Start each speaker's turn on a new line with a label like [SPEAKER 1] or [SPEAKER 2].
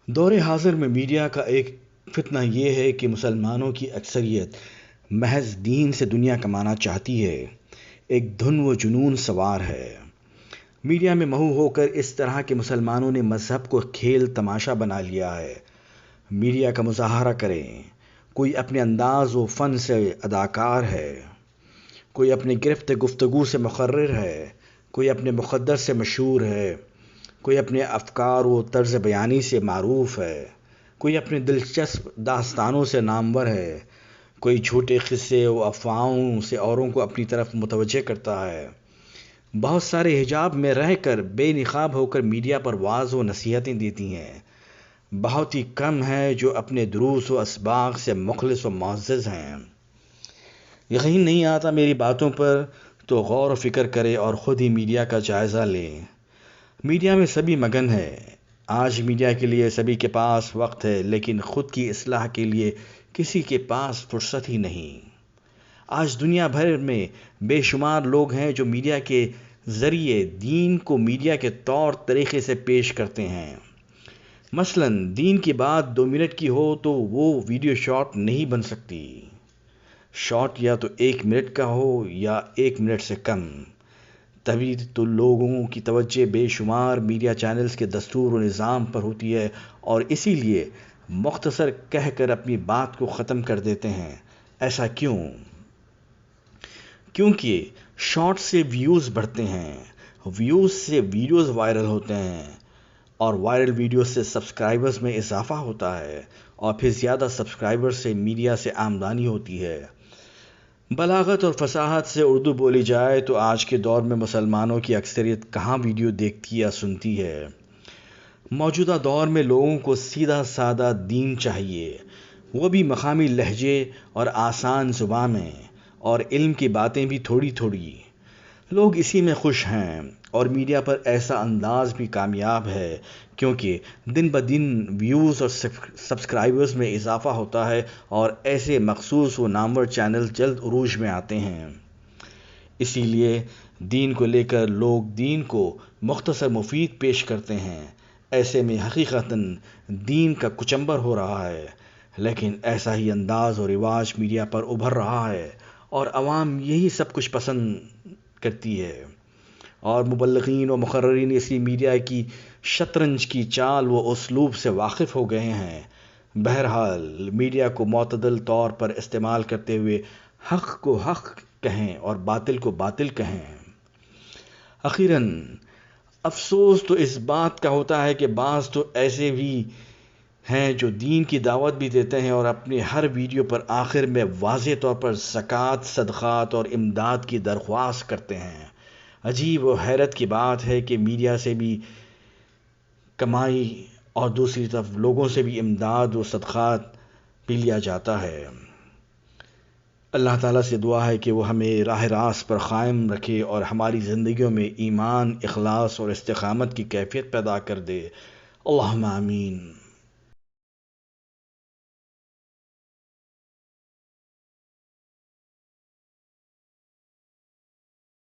[SPEAKER 1] دور حاضر میں میڈیا کا ایک فتنہ یہ ہے کہ مسلمانوں کی اکثریت محض دین سے دنیا کمانا چاہتی ہے، ایک دھن و جنون سوار ہے۔ میڈیا میں محو ہو کر اس طرح کے مسلمانوں نے مذہب کو کھیل تماشا بنا لیا ہے۔ میڈیا کا مظاہرہ کریں، کوئی اپنے انداز و فن سے اداکار ہے، کوئی اپنے گرفت گفتگو سے مقرر ہے، کوئی اپنے مقدر سے مشہور ہے، کوئی اپنے افکار و طرز بیانی سے معروف ہے، کوئی اپنے دلچسپ داستانوں سے نامور ہے، کوئی جھوٹے قصے و افواہوں سے اوروں کو اپنی طرف متوجہ کرتا ہے۔ بہت سارے حجاب میں رہ کر بے نقاب ہو کر میڈیا پر وعظ و نصیحتیں دیتی ہیں۔ بہت ہی کم ہے جو اپنے دروس و اسباق سے مخلص و معزز ہیں۔ یقین نہیں آتا میری باتوں پر تو غور و فکر کرے اور خود ہی میڈیا کا جائزہ لے۔ میڈیا میں سبھی مگن ہے۔ آج میڈیا کے لیے سبھی کے پاس وقت ہے، لیکن خود کی اصلاح کے لیے کسی کے پاس فرصت ہی نہیں۔ آج دنیا بھر میں بے شمار لوگ ہیں جو میڈیا کے ذریعے دین کو میڈیا کے طور طریقے سے پیش کرتے ہیں۔ مثلاً دین کی بات 2 منٹ کی ہو تو وہ ویڈیو شارٹ نہیں بن سکتی۔ شارٹ یا تو 1 منٹ کا ہو یا 1 منٹ سے کم۔ تبھی تو لوگوں کی توجہ بے شمار میڈیا چینلز کے دستور و نظام پر ہوتی ہے، اور اسی لیے مختصر کہہ کر اپنی بات کو ختم کر دیتے ہیں۔ ایسا کیوں؟ کیونکہ شارٹ سے ویوز بڑھتے ہیں، ویوز سے ویڈیوز وائرل ہوتے ہیں، اور وائرل ویڈیوز سے سبسکرائبرز میں اضافہ ہوتا ہے، اور پھر زیادہ سبسکرائبر سے میڈیا سے آمدنی ہوتی ہے۔ بلاغت اور فصاحت سے اردو بولی جائے تو آج کے دور میں مسلمانوں کی اکثریت کہاں ویڈیو دیکھتی یا سنتی ہے۔ موجودہ دور میں لوگوں کو سیدھا سادہ دین چاہیے، وہ بھی مقامی لہجے اور آسان زبان میں، اور علم کی باتیں بھی تھوڑی تھوڑی۔ لوگ اسی میں خوش ہیں، اور میڈیا پر ایسا انداز بھی کامیاب ہے، کیونکہ دن بدن ویوز اور سبسکرائبرز میں اضافہ ہوتا ہے، اور ایسے مخصوص و نامور چینل جلد عروج میں آتے ہیں۔ اسی لیے دین کو لے کر لوگ دین کو مختصر مفید پیش کرتے ہیں۔ ایسے میں حقیقتاً دین کا کچمبر ہو رہا ہے، لیکن ایسا ہی انداز و رواج میڈیا پر ابھر رہا ہے، اور عوام یہی سب کچھ پسند کرتی ہے، اور مبلغین و مقررین اسی میڈیا کی شطرنج کی چال و اسلوب سے واقف ہو گئے ہیں۔ بہرحال میڈیا کو معتدل طور پر استعمال کرتے ہوئے حق کو حق کہیں اور باطل کو باطل کہیں۔ اخیراً افسوس تو اس بات کا ہوتا ہے کہ بعض تو ایسے بھی ہیں جو دین کی دعوت بھی دیتے ہیں اور اپنے ہر ویڈیو پر آخر میں واضح طور پر زکوٰۃ، صدقات اور امداد کی درخواست کرتے ہیں۔ عجیب و حیرت کی بات ہے کہ میڈیا سے بھی کمائی اور دوسری طرف لوگوں سے بھی امداد و صدقات بھی لیا جاتا ہے۔ اللہ تعالیٰ سے دعا ہے کہ وہ ہمیں راہ راست پر قائم رکھے اور ہماری زندگیوں میں ایمان، اخلاص اور استقامت کی کیفیت پیدا کر دے۔ اللہم آمین۔